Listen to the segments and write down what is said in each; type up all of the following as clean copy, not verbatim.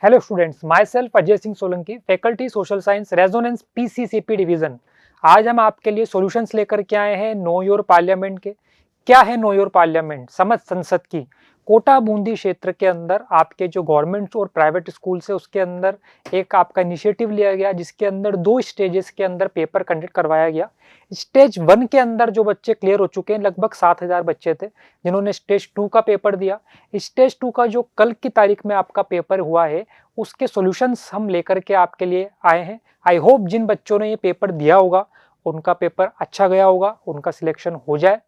Hello students, myself Ajay Singh Solanki, faculty social science, Resonance PCCP division. आज हम आपके लिए सॉल्यूशंस लेकर के आए हैं नो योर पार्लियामेंट के। क्या है नो योर पार्लियामेंट? समझ संसद की। कोटा बूंदी क्षेत्र के अंदर आपके जो गवर्नमेंट और प्राइवेट स्कूल है उसके अंदर एक आपका इनिशिएटिव लिया गया, जिसके अंदर 2 स्टेजेस के अंदर पेपर कंडक्ट करवाया गया। स्टेज 1 के अंदर जो बच्चे क्लियर हो चुके हैं, लगभग 7000 बच्चे थे जिन्होंने स्टेज 2 का पेपर दिया। स्टेज 2 का जो कल की तारीख में आपका पेपर हुआ है, उसके सॉल्यूशंस हम लेकर के आपके लिए आए हैं। आई होप जिन बच्चों ने ये पेपर दिया होगा उनका पेपर अच्छा गया होगा, उनका सिलेक्शन हो जाए।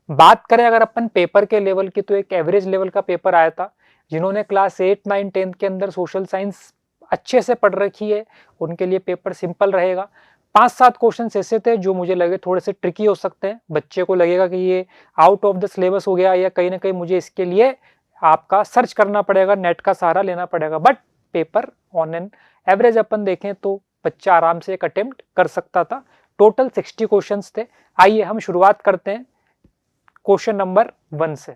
बात करें अगर अपन पेपर के लेवल की, तो एक एवरेज लेवल का पेपर आया था। जिन्होंने क्लास 8, 9, 10 के अंदर सोशल साइंस अच्छे से पढ़ रखी है उनके लिए पेपर सिंपल रहेगा। 5-7 क्वेश्चन ऐसे थे जो मुझे लगे थोड़े से ट्रिकी हो सकते हैं। बच्चे को लगेगा कि ये आउट ऑफ द सिलेबस हो गया, या कहीं ना कहीं मुझे इसके लिए आपका सर्च करना पड़ेगा, नेट का सहारा लेना पड़ेगा। But paper on an average अपन देखें तो बच्चा आराम से एक अटेम्प्ट कर सकता था। टोटल 60 क्वेश्चंस थे। आइए हम शुरुआत करते हैं क्वेश्चन नंबर 1 से।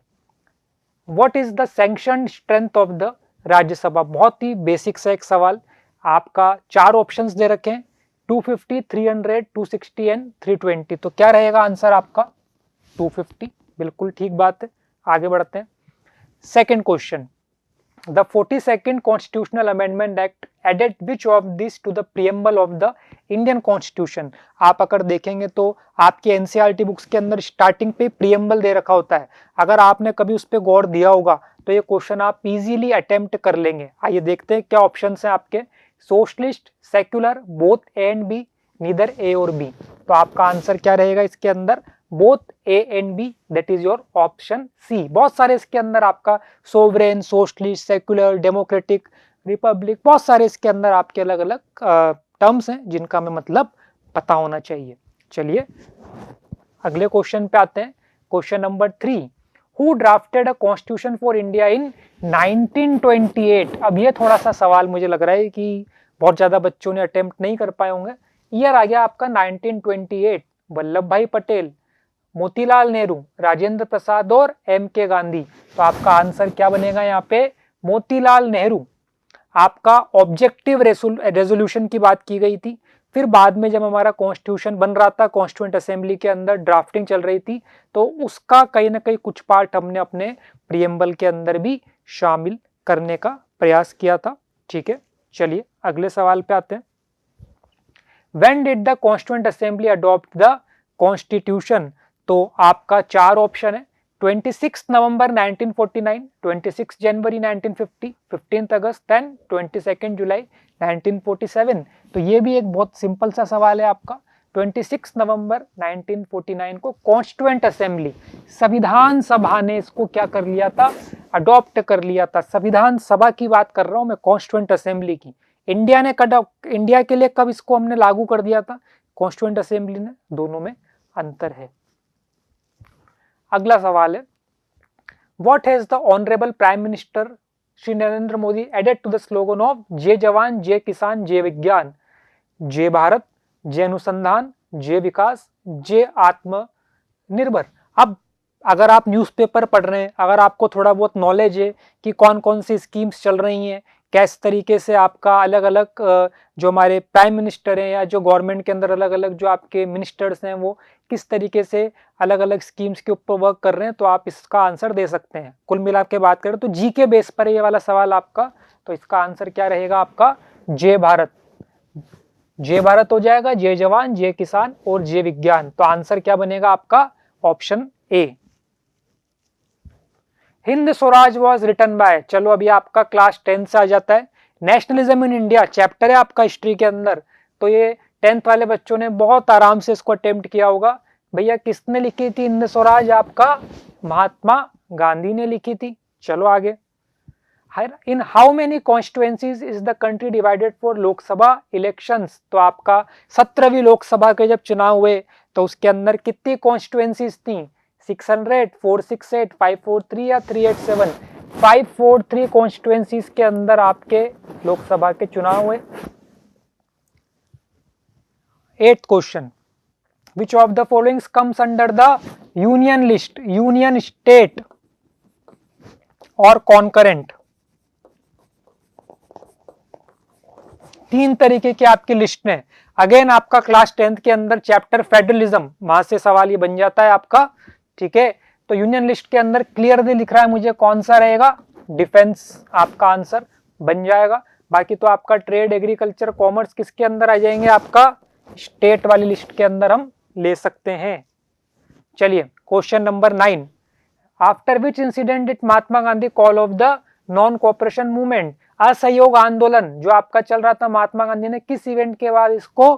What is the sanction strength of the Rajya Sabha? बहुत ही बेसिक सा एक सवाल। आपका 4 ऑप्शंस दे रखे हैं, 250, 300, 260 एंड 320। तो क्या रहेगा आंसर आपका? 250। बिल्कुल ठीक बात है। आगे बढ़ते हैं। Second question, the 42nd Constitutional Amendment Act added which of these to the preamble of the Indian Constitution? आप अगर देखेंगे तो आपकी एनसीईआरटी बुक्स के अंदर स्टार्टिंग पे प्रियम्बल दे रखा होता है। अगर आपने कभी उस पर गौर दिया होगा तो ये क्वेश्चन आप इजीली अटेम्प्ट कर लेंगे। आइए देखते हैं क्या ऑप्शन है आपके। Socialist, secular, both A and B, neither A और बी। तो आपका आंसर क्या रहेगा इसके अंदर? Both A and B, that is your option C. बहुत सारे इसके अंदर आपका sovereign, socialist, secular, democratic, republic, बहुत सारे इसके अंदर आपके अलग अलग टर्म्स हैं जिनका हमें मतलब पता होना चाहिए। चलिए अगले क्वेश्चन पे आते हैं। Question number 3, who drafted a constitution for India in 1928? अब ये थोड़ा सा सवाल मुझे लग रहा है कि बहुत ज्यादा बच्चों ने अटेम्प्ट नहीं कर पाए होंगे। ईयर आ गया आपका 1928। वल्लभ भाई पटेल, मोतीलाल नेहरू, राजेंद्र प्रसाद और एम के गांधी। तो आपका आंसर क्या बनेगा यहाँ पे? मोतीलाल नेहरू। आपका ऑब्जेक्टिव रेजोल्यूशन की बात की गई थी। फिर बाद में जब हमारा कॉन्स्टिट्यूशन बन रहा था, कॉन्स्टिट्यूएंट असेंबली के अंदर ड्राफ्टिंग चल रही थी, तो उसका कहीं ना कहीं कुछ पार्ट हमने अपने प्रियम्बल के अंदर भी शामिल करने का प्रयास किया था। ठीक है, चलिए अगले सवाल पे आते हैं। When did the constituent assembly adopt the constitution? तो आपका 4 ऑप्शन है। 26 नवंबर 1949, 26 जनवरी 1950, 15 अगस्त एंड 22 जुलाई 1947। तो ये भी एक बहुत सिंपल सा सवाल है आपका। 26 नवंबर 1949 को कॉन्स्टिट्यूएंट असेंबली, संविधान सभा ने इसको क्या कर लिया था? अडॉप्ट कर लिया था। संविधान सभा की बात कर रहा हूं मैं, कॉन्स्टिट्यूएंट असेंबली की। इंडिया ने इंडिया के लिए कब इसको हमने लागू कर दिया था? कॉन्स्टिट्यूएंट असेंबली ने। दोनों में अंतर है। अगला सवाल है, what has the honourable prime minister Shri Narendra Modi added to the slogan of Jai Jawan, जय किसान, जय विज्ञान? जय भारत, जय अनुसंधान, जय विकास, जय आत्मनिर्भर। अब अगर आप न्यूज़पेपर पढ़ रहे हैं, अगर आपको थोड़ा बहुत नॉलेज है कि कौन कौन सी स्कीम्स चल रही हैं, किस तरीके से आपका अलग अलग जो हमारे प्राइम मिनिस्टर हैं या जो गवर्नमेंट के अंदर अलग अलग जो आपके मिनिस्टर्स हैं वो किस तरीके से अलग अलग स्कीम्स के ऊपर वर्क कर रहे हैं, तो आप इसका आंसर दे सकते हैं। कुल मिला के बात करें तो जी के बेस पर ये वाला सवाल आपका, तो इसका आंसर क्या रहेगा आपका? जय भारत। जय भारत हो जाएगा, जय जवान, जय किसान और जय विज्ञान। तो आंसर क्या बनेगा आपका? Option A. Hind Swaraj was written by, चलो अभी आपका क्लास 10 से आ जाता है। नेशनलिज्म इन इंडिया चैप्टर है आपका हिस्ट्री के अंदर, तो ये 10th वाले बच्चों ने बहुत आराम से इसको अटेम्प्ट किया होगा। भैया किसने लिखी थी हिंद स्वराज? आपका महात्मा गांधी ने लिखी थी। चलो आगे। In how many constituencies is the country divided for Lok Sabha elections? तो आपका 17वीं लोकसभा के जब चुनाव हुए तो उसके अंदर कितनी कॉन्स्टिट्युएंसीज थी? 600, 468, 543 या 387? 543 कॉन्स्टिट्युएंसीज के अंदर आपके लोकसभा के चुनाव हुए। 8th question, which of the followings comes under the union list? Union, state और कॉन्करेंट? 3 तरीके की आपकी लिस्ट में। अगेन आपका क्लास 10th के अंदर चैप्टर फेडरलिज्म, वहां से सवाल ये बन जाता है आपका, ठीक है। तो यूनियन लिस्ट के अंदर क्लियरली लिख रहा है मुझे कौन सा रहेगा, डिफेंस आपका आंसर बन जाएगा। बाकी तो आपका ट्रेड, एग्रीकल्चर, कॉमर्स किसके अंदर आ जाएंगे, आपका स्टेट वाली लिस्ट के अंदर हम ले सकते हैं। चलिए question number 9, after which incident did Mahatma Gandhi call of the non cooperation movement, असहयोग आंदोलन जो आपका चल रहा था, महात्मा गांधी ने किस इवेंट के बाद इसको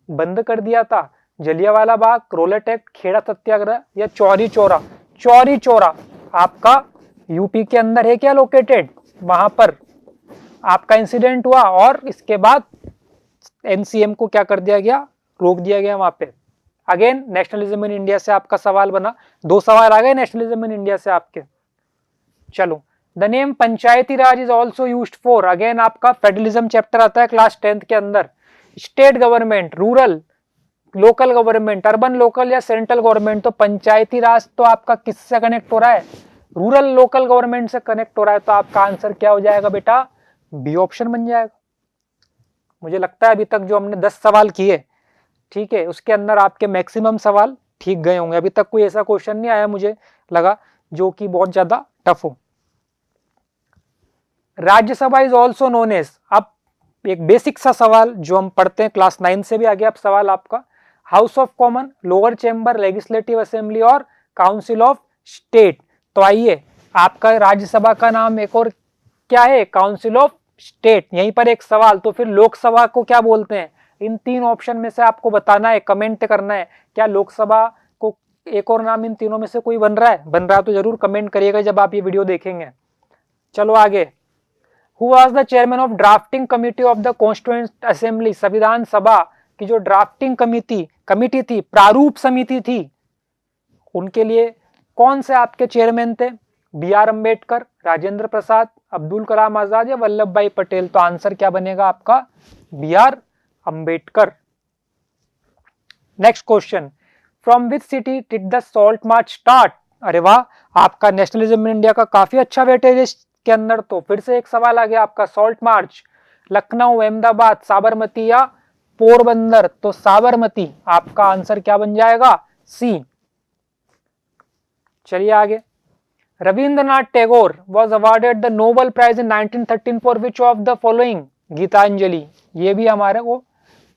बंद कर दिया था? जलियांवाला बाग, रोलेट एक्ट, खेड़ा सत्याग्रह या चौरी चौरा? चौरी चौरा आपका यूपी के अंदर है क्या लोकेटेड, वहां पर आपका इंसिडेंट हुआ और इसके बाद एनसीएम को क्या कर दिया गया, रोक दिया गया वहां पे। अगेन नेशनलिज्म इन इंडिया से आपका सवाल बना, 2 सवाल आ गए नेशनलिज्म इन इंडिया से आपके। चलो, the name Panchayati Raj is also used for, again आपका फेडरलिज्म चैप्टर आता है क्लास 10th के अंदर। State government, rural, local government, urban local या सेंट्रल गवर्नमेंट? तो पंचायती राज तो आपका किससे कनेक्ट हो रहा है, रूरल लोकल गवर्नमेंट से कनेक्ट हो रहा है। तो आपका आंसर क्या हो जाएगा बेटा, बी ऑप्शन बन जाएगा। मुझे लगता है अभी तक जो हमने 10 सवाल किए, ठीक है, उसके अंदर आपके मैक्सिमम सवाल ठीक गए होंगे। अभी तक कोई ऐसा क्वेश्चन नहीं आया मुझे लगा जो कि बहुत ज्यादा टफ हो। Rajya Sabha is also known as, अब एक बेसिक सा सवाल जो हम पढ़ते हैं क्लास 9 से भी आ गया अब सवाल आपका, house of common, lower chamber, legislative assembly और काउंसिल ऑफ स्टेट। तो आइए, आपका राज्यसभा का नाम एक और क्या है, काउंसिल ऑफ स्टेट। यहीं पर एक सवाल, तो फिर लोकसभा को क्या बोलते हैं? इन 3 ऑप्शन में से आपको बताना है, कमेंट करना है, क्या लोकसभा को एक और नाम इन तीनों में से कोई बन रहा है? बन रहा है तो जरूर कमेंट करिएगा जब आप ये वीडियो देखेंगे। चलो आगे, who was the chairman of drafting committee of the constituent assembly, संविधान सभा की जो ड्राफ्टिंग कमिटी थी, प्रारूप समिति थी, उनके लिए कौन से आपके चेयरमैन थे? बी आर अम्बेडकर, राजेंद्र प्रसाद, अब्दुल कलाम आजाद या वल्लभ भाई पटेल? तो आंसर क्या बनेगा आपका, B R Ambedkar. Next question, from which city did the salt march start? अरे वाह, आपका नेशनलिज्म इन इंडिया का काफी अच्छा वेटेज के अंदर। तो फिर से एक सवाल आ गया आपका, सॉल्ट मार्च लखनऊ, अहमदाबाद, साबरमती या पोरबंदर? तो साबरमती आपका आंसर क्या बन जाएगा, सी। चलिए आगे, Rabindranath Tagore was awarded the Nobel Prize in 1913 for which of the following? Geetanjali. ये भी हमारे को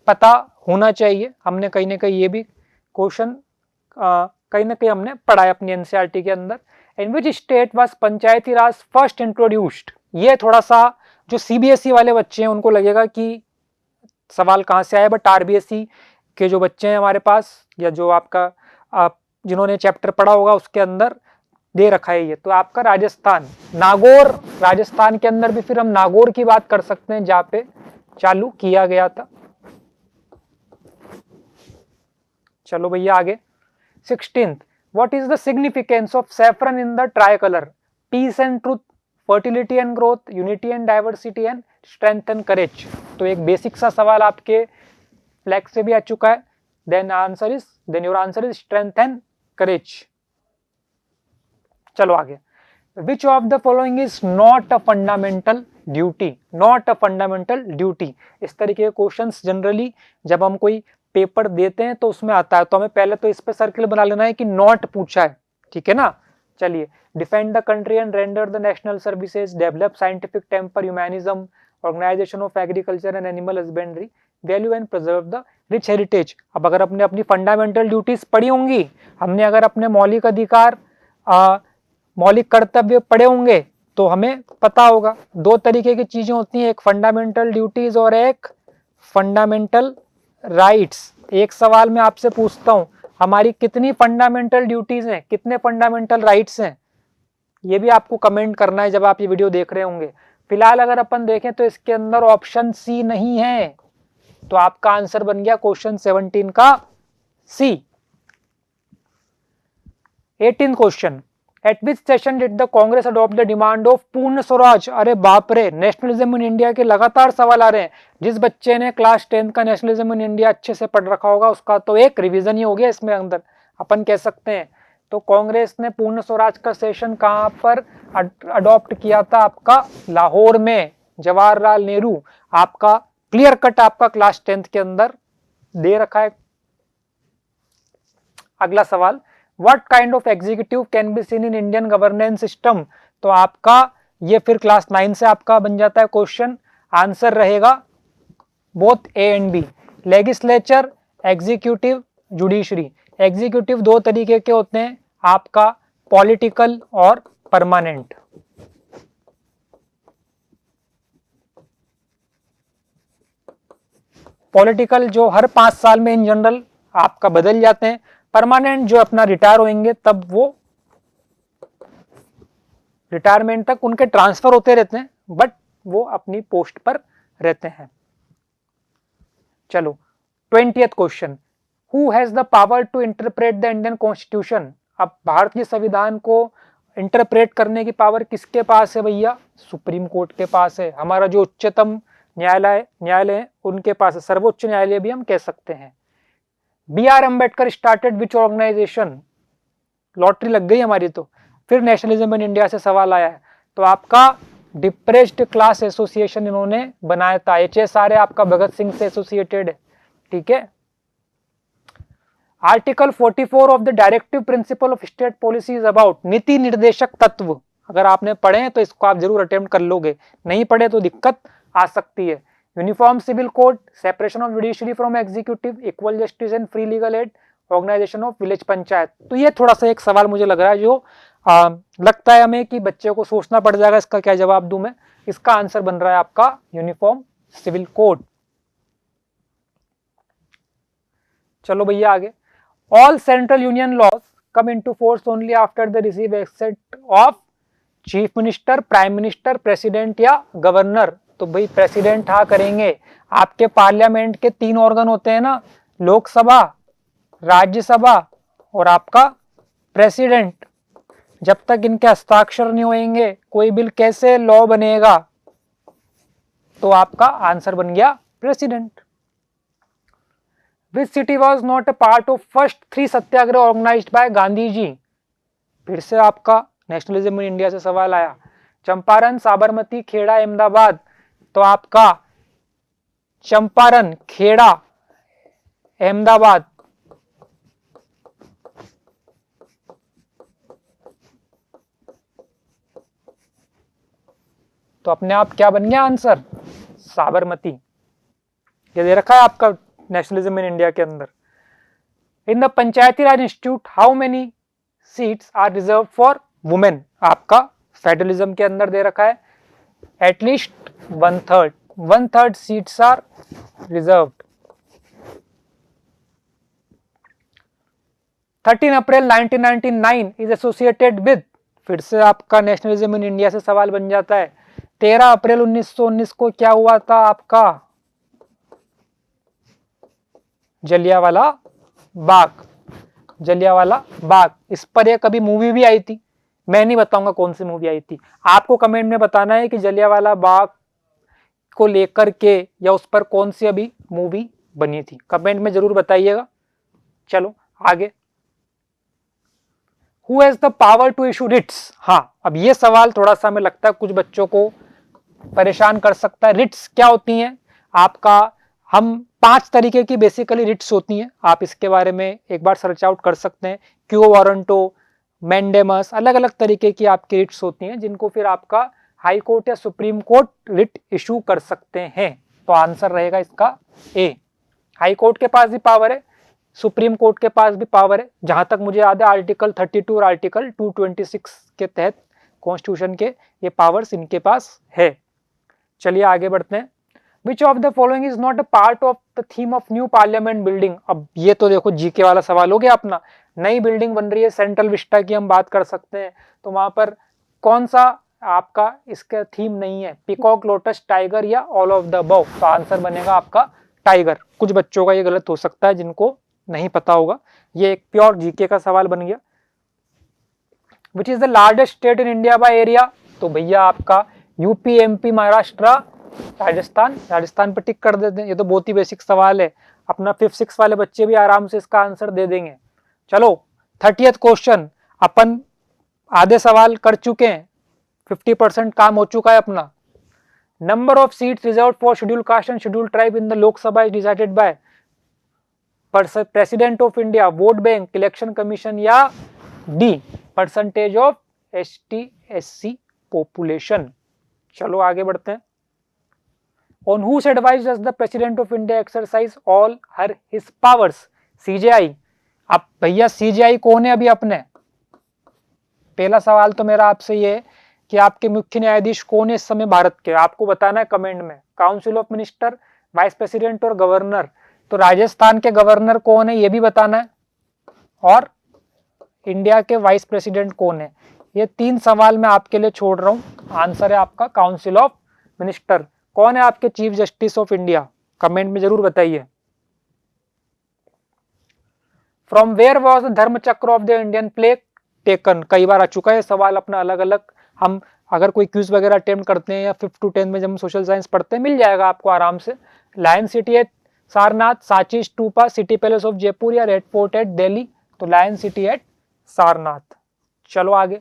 पता होना चाहिए, हमने कहीं ना कहीं ये भी क्वेश्चन कहीं ना कहीं हमने पढ़ा है अपनी एनसीईआरटी के अंदर। In which state was panchayati raj first introduced? ये थोड़ा सा जो सीबीएसई वाले बच्चे हैं उनको लगेगा कि सवाल कहाँ से आया, बट आरबीएसई के जो बच्चे हैं हमारे पास, या जो आपका जिन्होंने चैप्टर पढ़ा होगा उसके अंदर दे रखा है ये। तो आपका राजस्थान, नागौर, राजस्थान के अंदर भी फिर हम नागौर की बात कर सकते हैं जहाँ पे चालू किया गया था। चलो भैया आगे, 16th, what is the significance of saffron in the tri colour? Peace and truth, fertility and growth, unity and diversity and strength and courage. तो एक बेसिक सा सवाल आपके फ्लैग से भी आ चुका है। Then your answer is strength and courage. चलो आगे, which of the following is not a fundamental duty? Not a fundamental duty, इस तरीके के क्वेश्चंस जनरली जब हम कोई पेपर देते हैं तो उसमें आता है, तो हमें पहले तो इस पे सर्किल बना लेना है कि नॉट पूछा है, ठीक है ना। चलिए, defend the country and render the national services, develop scientific temper, humanism, organisation of agriculture and animal husbandry, value and preserve the rich heritage. अब अगर अपने अपनी फंडामेंटल ड्यूटीज पढ़ी होंगी, हमने अगर अपने मौलिक अधिकार, मौलिक कर्तव्य पढ़े होंगे तो हमें पता होगा 2 तरीके की चीजें होती हैं, एक फंडामेंटल ड्यूटीज और एक फंडामेंटल राइट्स। एक सवाल मैं आपसे पूछता हूं, हमारी कितनी फंडामेंटल ड्यूटीज हैं, कितने फंडामेंटल राइट्स हैं? ये भी आपको कमेंट करना है जब आप ये वीडियो देख रहे होंगे। फिलहाल अगर अपन देखें तो इसके अंदर ऑप्शन सी नहीं है, तो आपका आंसर बन गया क्वेश्चन 17 का सी। 18th question, eight which session did the Congress adopt the demand of पूर्ण स्वराज? अरे बाप रे, नेशनलिज्म इन इंडिया के लगातार सवाल आ रहे हैं। जिस बच्चे ने क्लास 10 का नेशनलिज्म इन इंडिया अच्छे से पढ़ रखा होगा उसका तो एक रिवीजन ही हो गया इसमें अंदर, अपन कह सकते हैं। तो कांग्रेस ने पूर्ण स्वराज का सेशन कहां पर अडॉप्ट किया था? आपका लाहौर में, जवाहरलाल नेहरू। आपका क्लियर कट आपका क्लास 10th के अंदर दे रखा है। अगला सवाल, what kind of executive can be seen in Indian governance system? तो आपका ये फिर क्लास 9 से आपका बन जाता है क्वेश्चन। आंसर रहेगा both A and B, legislature, executive, judiciary. Executive दो तरीके के होते हैं, आपका पॉलिटिकल और परमानेंट। पॉलिटिकल जो हर 5 साल में इन जनरल आपका बदल जाते हैं, परमानेंट जो अपना रिटायर होंगे तब वो रिटायरमेंट तक उनके ट्रांसफर होते रहते हैं, बट वो अपनी पोस्ट पर रहते हैं। चलो 20th question, who has the power to interpret the Indian constitution? अब भारतीय संविधान को इंटरप्रेट करने की पावर किसके पास है भैया? सुप्रीम कोर्ट के पास है। हमारा जो उच्चतम न्यायालय है उनके पास है, सर्वोच्च न्यायालय भी हम कह सकते हैं। B R Ambedkar started which organisation? Lottery लग गई हमारी तो। फिर नेशनलिज्म इन इंडिया से सवाल आया है, तो आपका डिप्रेस्ड क्लास एसोसिएशन इन्होंने बनाया था। HSR आपका भगत सिंह से एसोसिएटेड है, ठीक है। Article 44 of the directive principle of state policy is about, नीति निर्देशक तत्व। अगर आपने पढ़े हैं तो इसको आप जरूर अटेम्प्ट कर लोगे, नहीं पढ़े तो दिक्कत आ सकती है। Uniform civil code, separation of judiciary from executive, equal justice and free legal aid, organisation of village panchayat. तो ये थोड़ा सा एक सवाल मुझे लग रहा है जो लगता है हमें कि बच्चे को सोचना पड़ जाएगा, इसका क्या जवाब दूं मैं। इसका आंसर बन रहा है आपका यूनिफॉर्म सिविल कोड। चलो भैया आगे, all central union laws come into force only after the receive accept of chief minister, prime minister, president या गवर्नर? तो भाई प्रेसिडेंट हाँ करेंगे। आपके पार्लियामेंट के 3 ऑर्गन होते हैं ना, लोकसभा, राज्यसभा और आपका प्रेसिडेंट। जब तक इनके हस्ताक्षर नहीं होंगे कोई बिल कैसे लॉ बनेगा? तो आपका आंसर बन गया president. Which city was not a part of first 3 satyagraha organised by Gandhi ji? फिर से आपका नेशनलिज्म इन इंडिया से सवाल आया। चंपारण, साबरमती, खेड़ा, अहमदाबाद। तो आपका चंपारण, खेड़ा, अहमदाबाद। तो अपने आप क्या बन गया आंसर? साबरमती। ये दे रखा है आपका नेशनलिज्म इन इंडिया के अंदर। In the panchayati raj institute how many seats are reserved for women? आपका फेडरलिज्म के अंदर दे रखा है at least 1/3 seats are reserved. 13 April 1999 is associated with, फिर से आपका नेशनलिज्म इन इंडिया से सवाल बन जाता है। 13 अप्रैल 1919 को क्या हुआ था आपका? जलियांवाला बाग। जलियांवाला बाग, इस पर एक कभी मूवी भी आई थी, मैं नहीं बताऊंगा कौन सी मूवी आई थी। आपको कमेंट में बताना है कि जलियांवाला बाग को लेकर के या उस पर कौन सी अभी मूवी बनी थी, कमेंट में जरूर बताइएगा। चलो आगे, who has the power to issue writs? हाँ, अब ये सवाल थोड़ा सा हमें लगता है कुछ बच्चों को परेशान कर सकता है। रिट्स क्या होती हैं? आपका हम 5 तरीके की बेसिकली रिट्स होती हैं, आप इसके बारे में एक बार सर्च आउट कर सकते हैं। क्यो वारंटो, मैंडेमस, अलग अलग तरीके की आपकी रिट्स होती हैं जिनको फिर आपका हाई कोर्ट या सुप्रीम कोर्ट रिट इशू कर सकते हैं। तो आंसर रहेगा इसका ए। हाई कोर्ट के पास भी पावर है, सुप्रीम कोर्ट के पास भी पावर है। जहां तक मुझे याद है आर्टिकल 32 और आर्टिकल 226 के तहत कॉन्स्टिट्यूशन के ये पावर्स इनके पास है। चलिए आगे बढ़ते हैं। Which of the following is not a part of the theme of new parliament building? अब ये तो देखो जीके वाला सवाल हो गया अपना। नई बिल्डिंग बन रही है सेंट्रल विस्टा की, हम बात कर सकते हैं, तो वहां पर कौन सा आपका इसका थीम नहीं है? पिकॉक, लोटस, टाइगर या ऑल ऑफ द अबव? तो आंसर बनेगा आपका टाइगर। कुछ बच्चों का ये गलत हो सकता है जिनको नहीं पता होगा, ये एक प्योर जीके का सवाल बन गया। Which is the largest state in India by area? तो भैया आपका यूपी, एमपी, महाराष्ट्र, राजस्थान। राजस्थान पर टिक कर देते हैं, ये तो बहुत ही बेसिक सवाल है, अपना 5th 6th वाले बच्चे भी आराम से इसका आंसर दे देंगे। चलो 30th क्वेश्चन, अपन आधे सवाल कर चुके हैं, 50% काम हो चुका है अपना। Number of seats reserve for schedule caste and schedule tribe in the Lok Sabha is decided by president of India, vote bank, election commission, या the percentage of ST/SC population. चलो आगे बढ़ते हैं। On whose advice does the President of India exercise all his powers? CJI। अब भैया CJI कौन है अभी अपने? पहला सवाल तो मेरा आपसे ये है कि आपके मुख्य न्यायाधीश कौन है इस समय भारत के? आपको बताना है कमेंट में। Council of minister, vice president और गवर्नर। तो राजस्थान के गवर्नर कौन है ये भी बताना है, और इंडिया के वाइस प्रेसिडेंट कौन है। ये 3 सवाल मैं आपके लिए छोड़ रहा हूं। आंसर है आपका काउंसिल ऑफ मिनिस्टर। कौन है आपके chief justice of India? Comment में जरूर बताइए। फ्रॉम वेयर वॉज द धर्म चक्र of the Indian flag taken? कई बार आ चुका है सवाल अपना अलग अलग। हम अगर कोई क्विज वगैरह अटेम्प्ट करते हैं या 5th to 10th में जब हम सोशल साइंस पढ़ते हैं, मिल जाएगा आपको आराम से। Lion city at Sarnath, Sanchi stupa, city palace of Jaipur या रेड फोर्ट एट दिल्ली? तो लायन सिटी एट सारनाथ। चलो आगे।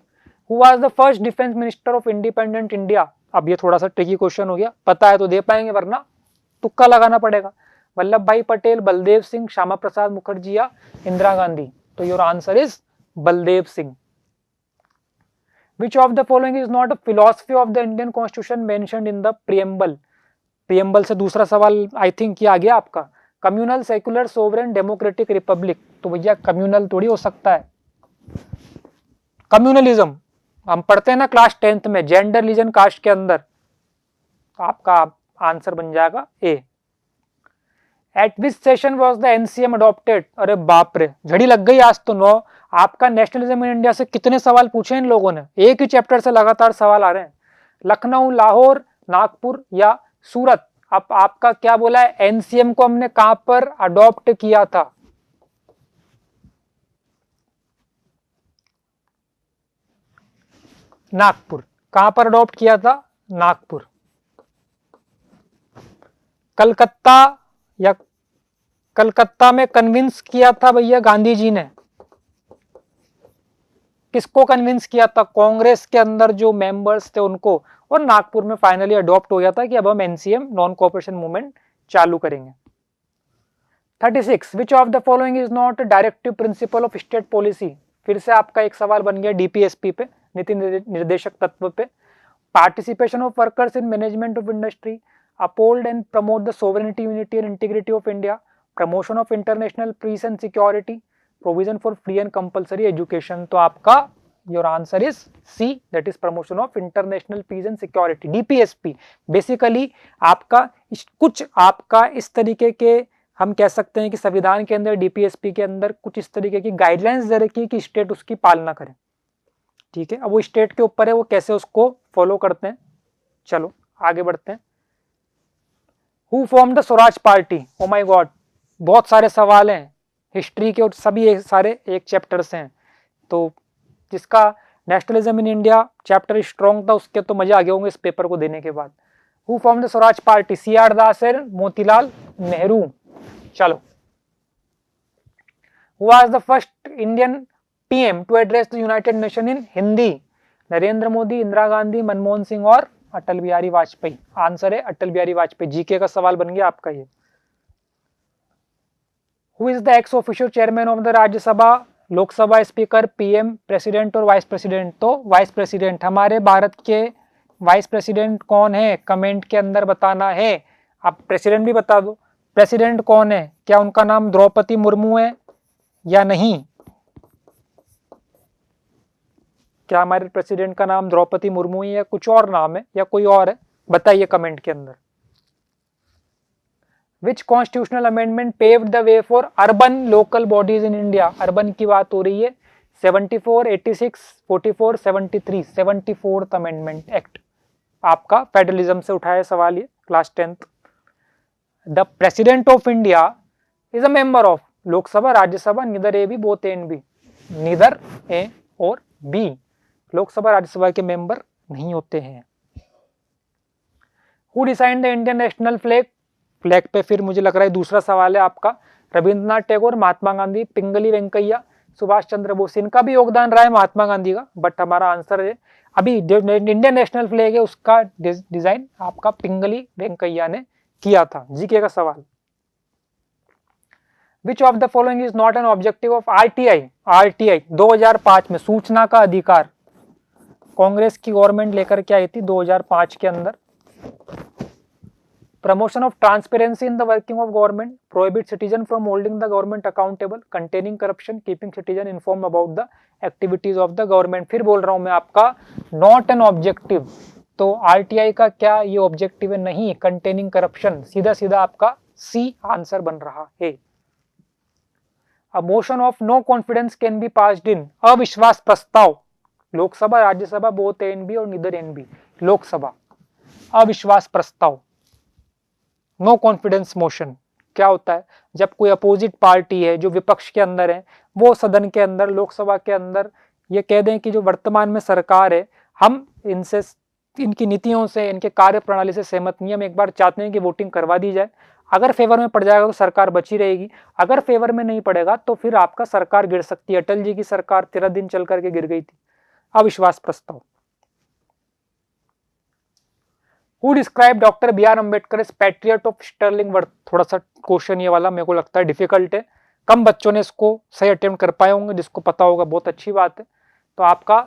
Who was the first defence minister of independent India? अब ये थोड़ा सा ट्रिकी क्वेश्चन हो गया, पता है तो दे पाएंगे वरना तुक्का लगाना पड़ेगा। वल्लभ भाई पटेल, बलदेव सिंह, श्यामा प्रसाद मुखर्जी या इंदिरा गांधी? तो your answer is Baldev Singh. Which of the following is not a philosophy of the Indian Constitution mentioned in the preamble? preamble से दूसरा सवाल आई थिंक ये आ गया आपका। Communal, secular, sovereign, democratic, Republic? तो भैया कम्युनल थोड़ी हो सकता है। कम्युनलिज्म हम पढ़ते हैं ना क्लास 10th में, जेंडर, रिलीजन, कास्ट के अंदर। आपका आंसर बन जाएगा A. At which session was the NCM adopted? अरे बाप रे, झड़ी लग गई आज तो। 9 आपका नेशनलिज्म इन इंडिया से कितने सवाल पूछे इन लोगों ने? एक ही चैप्टर से लगातार सवाल आ रहे हैं। लखनऊ, लाहौर, नागपुर या सूरत? अब आपका क्या बोला है? NCM को हमने कहां पर अडॉप्ट किया था? नागपुर। कहां पर अडॉप्ट किया था? नागपुर। कलकत्ता या कलकत्ता में कन्विंस किया था भैया गांधी जी ने? किसको कन्विंस किया था? कांग्रेस के अंदर जो मेंबर्स थे उनको। और नागपुर में फाइनली अडॉप्ट हो गया था कि अब हम NCM नॉन कोऑपरेशन मूवमेंट चालू करेंगे। 36 विच of the following is not directive principle of state policy? फिर से आपका एक सवाल बन गया DPSP पे, नीति निर्देशक तत्व पे। Participation of workers in management of industry, uphold and promote the sovereignty, unity and integrity of India, promotion of international peace and security, provision for free and compulsory education? तो आपका your answer is C, that is promotion of international peace and security. DPSP basically आपका कुछ आपका इस तरीके के, हम कह सकते हैं कि संविधान के अंदर DPSP के अंदर कुछ इस तरीके की गाइडलाइंस दे रखी है कि स्टेट उसकी पालना करे। ठीक है, अब वो स्टेट के ऊपर है वो कैसे उसको फॉलो करते हैं। चलो आगे बढ़ते हैं। Who form the Swaraj party? Oh my God, बहुत सारे सवाल हैं हिस्ट्री के और सभी एक सारे एक चैप्टर से हैं। तो जिसका nationalism in India chapter strong था उसके तो मजे आ गए होंगे इस पेपर को देने के बाद। Who form the Swaraj party? CR Das और मोतीलाल नेहरू। चलो, who was the first Indian PM to address the united nation in Hindi? Narendra Modi, Indira Gandhi, Manmohan Singh और अटल बिहारी वाजपेयी? आंसर है अटल बिहारी वाजपेयी। जीके का सवाल बन गया आपका ये। Who is the x official chairman of the Rajya Sabha, Lok Sabha speaker, PM, president और वाइस प्रेसिडेंट? तो वाइस प्रेसिडेंट। हमारे भारत के वाइस प्रेसिडेंट कौन है? कमेंट के अंदर बताना है। आप प्रेसिडेंट भी बता दो, प्रेसिडेंट कौन है? क्या उनका नाम द्रौपदी मुर्मू है या नहीं? क्या हमारे प्रेसिडेंट का नाम द्रौपदी मुर्मू है या कुछ और नाम है या कोई और है? बताइए कमेंट के अंदर। Which constitutional amendment paved the way for urban local bodies in India? Urban की बात हो रही है। 74, 86, 44, 73, 74th अमेंडमेंट एक्ट। आपका फेडरलिज्म से उठाया सवाल ये class 10th। The president of India is a member of Lok Sabha, Rajya Sabha, neither A B both A and B? Neither A और बी। लोकसभा राज्यसभा के मेंबर नहीं होते हैं। Who designed the Indian national flag? Flag पे फिर मुझे लग रहा है दूसरा सवाल है आपका। रविंद्रनाथ टैगोर, महात्मा गांधी, पिंगली वेंकैया, सुभाष चंद्र बोस, इनका भी योगदान रहा है महात्मा गांधी का, बट हमारा आंसर है अभी इंडियन नेशनल फ्लैग है उसका डिजाइन आपका पिंगली वेंकैया ने किया था। जीके का सवाल, which of the following is not an objective of RTI? RTI 2005 में सूचना का अधिकार कांग्रेस की गवर्नमेंट लेकर के आई थी 2005 के अंदर। Promotion of transparency in the working of government, prohibit citizen from holding the government accountable, containing corruption, keeping citizen inform about the activities of the government. फिर बोल रहा हूं मैं आपका नॉट एन ऑब्जेक्टिव, तो आरटीआई का क्या ये ऑब्जेक्टिव है? नहीं, कंटेनिंग करप्शन, सीधा सीधा आपका सी आंसर बन रहा है। A motion of no confidence can be passed in, अविश्वास प्रस्ताव Lok Sabha Rajya Sabha both A and B और निदर एंड बी। लोकसभा अविश्वास प्रस्ताव, नो कॉन्फिडेंस मोशन क्या होता है? जब कोई अपोजिट पार्टी है जो विपक्ष के अंदर है, वो सदन के अंदर लोकसभा के अंदर ये कह दें कि जो वर्तमान में सरकार है हम इनसे, इनकी नीतियों से, इनके कार्य प्रणाली से सहमत नहीं, हम एक बार चाहते हैं कि वोटिंग करवा दी जाए। अगर फेवर में पड़ जाएगा तो सरकार बची रहेगी, अगर फेवर में नहीं पड़ेगा तो फिर आपका सरकार गिर सकती है। अटल जी की सरकार 13 दिन चल करके गिर गई थी। अविश्वास प्रस्ताव। Who described doctor B R Ambedkar as patriot of sterling worth? थोड़ा सा क्वेश्चन ये वाला मेरे को लगता है डिफिकल्ट है, कम बच्चों ने इसको सही अटेम्प्ट कर पाए होंगे, जिसको पता होगा बहुत अच्छी बात है। तो आपका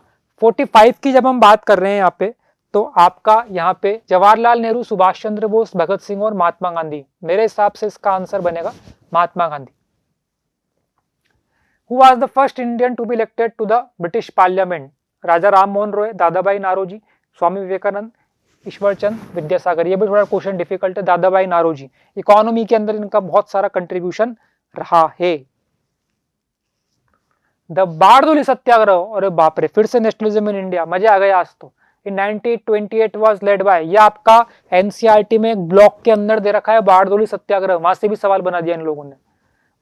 45 की जब हम बात कर रहे हैं यहाँ पे, तो आपका यहाँ पे जवाहरलाल नेहरू, सुभाष चंद्र बोस, भगत सिंह और महात्मा गांधी, मेरे हिसाब से इसका आंसर बनेगा Mahatma Gandhi. Who was the first Indian to be elected to the British Parliament? राजा राम मोहन रॉय, दादाभाई नारोजी, स्वामी विवेकानंद, ईश्वर चंद विद्यासागर। ये भी थोड़ा क्वेश्चन डिफिकल्ट है। दादाभाई नारोजी, इकोनॉमी के अंदर इनका बहुत सारा कंट्रीब्यूशन रहा है। द बारडोली सत्याग्रह, अरे बाप रे, फिर से नेशनलिज्म इन इंडिया, मजा आ गया आज तो। इन 1928 वाज लेड बाय, ये आपका एनसीईआरटी में एक ब्लॉक के अंदर दे रखा है बारडोली सत्याग्रह, वहां से भी सवाल बना दिया इन लोगों ने।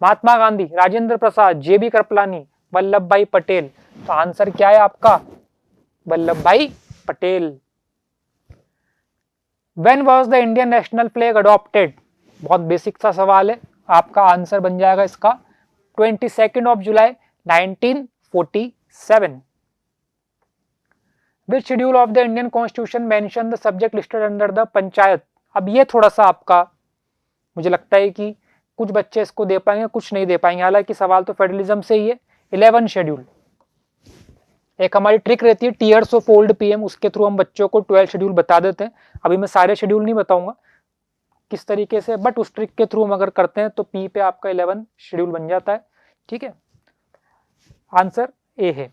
महात्मा गांधी, राजेंद्र प्रसाद, जेबी कृपलानी, वल्लभ भाई पटेल। तो आंसर क्या है आपका? Vallabh Bhai Patel. When was the Indian national flag adopted? बहुत बेसिक सा सवाल है, आपका आंसर बन जाएगा इसका 22 जुलाई 1947। Which schedule of the Indian Constitution mention the subject listed under the panchayat? अब ये थोड़ा सा आपका मुझे लगता है कि कुछ बच्चे इसको दे पाएंगे, कुछ नहीं दे पाएंगे, हालांकि सवाल तो फेडरलिज्म से ही है। 11 शेड्यूल, एक हमारी ट्रिक रहती है टीयर्स ऑफ ओल्ड पीएम, उसके थ्रू हम बच्चों को 12 शेड्यूल बता देते हैं। अभी मैं सारे शेड्यूल नहीं बताऊंगा किस तरीके से, बट उस ट्रिक के थ्रू हम अगर करते हैं तो पी पे आपका 11 शेड्यूल बन जाता है। ठीक है, आंसर ए है।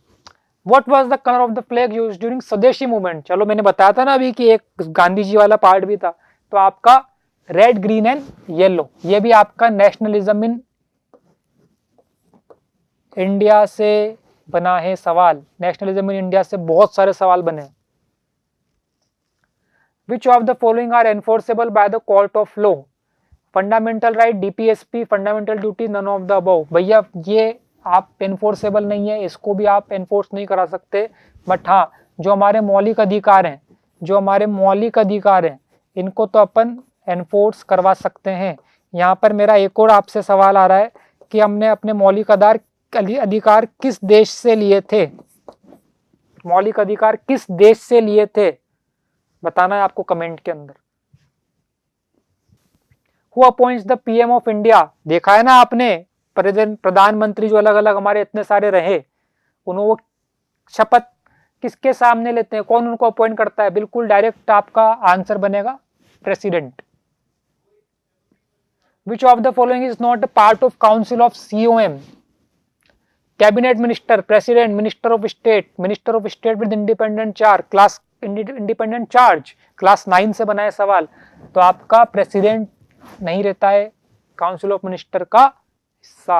What was the colour of the flag used during स्वदेशी मूवमेंट? चलो मैंने बताया था ना अभी कि एक गांधी जी वाला पार्ट भी था, तो आपका रेड, ग्रीन एंड येलो। ये भी आपका नेशनलिज्म इन इंडिया से बना है सवाल। नेशनलिज्म इन इंडिया से बहुत सारे सवाल बने। Which of the following are enforceable by the court of law? Fundamental right, DPSP, fundamental duty, none of the above. भैया ये आप एनफोर्सेबल नहीं है, इसको भी आप एनफोर्स नहीं करा सकते, बट हाँ जो हमारे मौलिक अधिकार हैं, जो हमारे मौलिक अधिकार हैं, इनको तो अपन एनफोर्स करवा सकते हैं। यहाँ पर मेरा एक और आपसे सवाल आ रहा है कि हमने अपने मौलिक अधिकार किस देश से लिए थे? मौलिक अधिकार किस देश से लिए थे बताना है आपको कमेंट के अंदर। Who appoints the PM of India? देखा है ना आपने, प्रधानमंत्री जो अलग अलग हमारे इतने सारे रहे, उन्होंने वो शपथ किसके सामने लेते हैं, कौन उनको अपॉइंट करता है? बिल्कुल डायरेक्ट आपका आंसर बनेगा president. Which of the following is not a part of Council of COM? Cabinet minister, president, minister of state, minister of state with independent charge, class independent charge, class 9 से बना है सवाल। तो आपका president नहीं रहता है काउंसिल ऑफ मिनिस्टर का हिस्सा।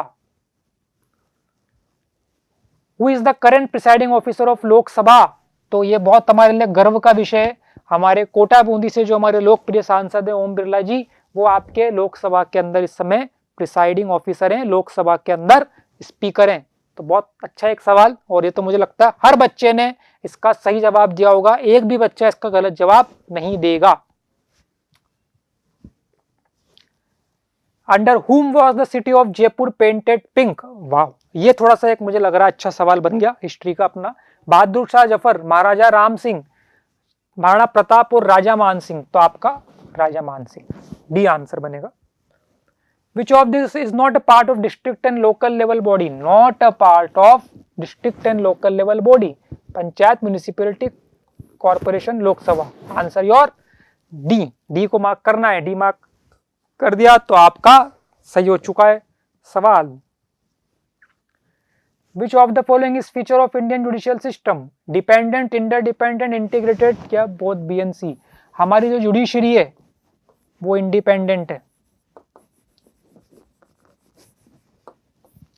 Who is the current presiding officer of Lok Sabha? तो ये बहुत हमारे लिए गर्व का विषय है। हमारे कोटा बूंदी से जो हमारे लोकप्रिय सांसद है ओम बिरला जी, वो आपके लोकसभा के अंदर इस समय प्रिसाइडिंग ऑफिसर हैं, लोकसभा के अंदर स्पीकर हैं। तो बहुत अच्छा एक सवाल, और ये तो मुझे लगता है हर बच्चे ने इसका सही जवाब दिया होगा, एक भी बच्चा इसका गलत जवाब नहीं देगा। Under whom was the city of Jaipur painted pink? वाह, ये थोड़ा सा एक मुझे लग रहा है अच्छा सवाल बन गया हिस्ट्री का अपना। बहादुर शाह जफर, महाराजा राम सिंह, महाराणा प्रताप और राजा मान सिंह, तो आपका राजा मान सिंह, डी आंसर बनेगा। Which of this is not a part of district and local level body? Not a part of district and local level body. Panchayat, municipality, corporation, Lok Sabha. Answer your D. D को mark करना है, D mark कर दिया तो आपका सही हो चुका है सवाल। Which of the following is feature of Indian judicial system? Dependent, interdependent, integrated, क्या both B and C? हमारी जो जुडिशरी है वो इंडिपेंडेंट है।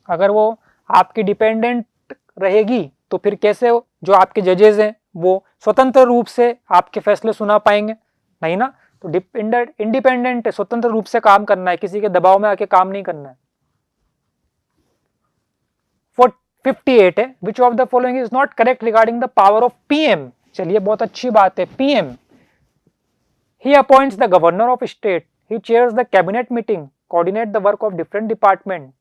अगर वो आपकी डिपेंडेंट रहेगी तो फिर कैसे जो आपके जजेस हैं वो स्वतंत्र रूप से आपके फैसले सुना पाएंगे? नहीं ना। तो इंडिपेंडेंट है, स्वतंत्र रूप से काम करना है, किसी के दबाव में आके काम नहीं करना है। 58 है, विच of the following is not correct regarding the power of PM? चलिए बहुत अच्छी बात है। PM, he appoints the governor of state, he chairs the cabinet meeting, coordinate the work of different department,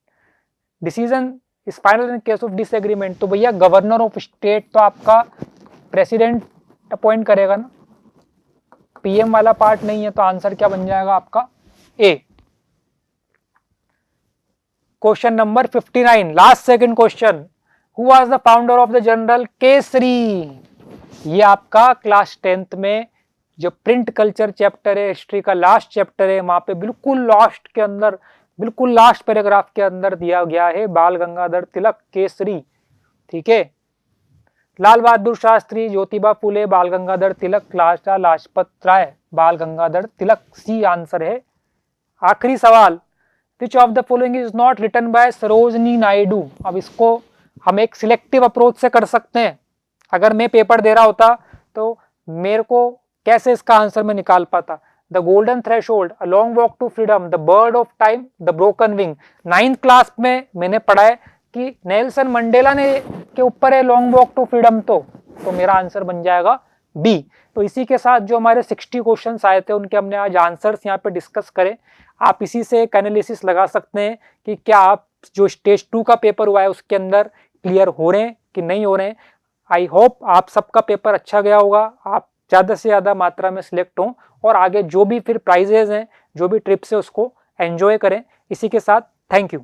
decision is final in case of disagreement. तो भैया governor of state तो आपका president appoint करेगा ना, पीएम वाला part नहीं है। तो आंसर क्या बन जाएगा आपका? A. Question number 59, last second question. Who was the founder of the general Kesari? ये आपका क्लास 10th में जो प्रिंट कल्चर चैप्टर है, हिस्ट्री का लास्ट चैप्टर है, वहां पे बिल्कुल लास्ट के अंदर, बिल्कुल लास्ट पैराग्राफ के अंदर दिया गया है बाल गंगाधर तिलक केसरी। ठीक है, लाल बहादुर शास्त्री, ज्योतिबा फुले, बाल गंगाधर तिलक, लाला लाजपत राय, बाल गंगाधर तिलक। सी आंसर है। आखिरी सवाल, which of the following is not written by Sarojini Naidu? अब इसको हम एक सिलेक्टिव अप्रोच से कर सकते हैं। अगर मैं पेपर दे रहा होता तो मेरे को कैसे इसका आंसर में निकाल पाता? The golden threshold, a long walk to freedom, the bird of time, the broken wing. 9th class में मैंने पढ़ा है कि नेल्सन मंडेला ने के ऊपर है लॉन्ग वॉक टू फ्रीडम, तो मेरा आंसर बन जाएगा बी। तो इसी के साथ जो हमारे 60 क्वेश्चंस आए थे उनके हमने आज आंसर्स यहाँ पे डिस्कस करें। आप इसी से एक एनालिसिस लगा सकते हैं कि क्या आप जो स्टेज 2 का पेपर हुआ है उसके अंदर क्लियर हो रहे हैं कि नहीं हो रहे हैं। आई होप आप सबका पेपर अच्छा गया होगा, आप ज़्यादा से ज़्यादा मात्रा में सिलेक्ट हों और आगे जो भी फिर प्राइजेज हैं, जो भी ट्रिप्स है उसको एंजॉय करें। इसी के साथ थैंक यू।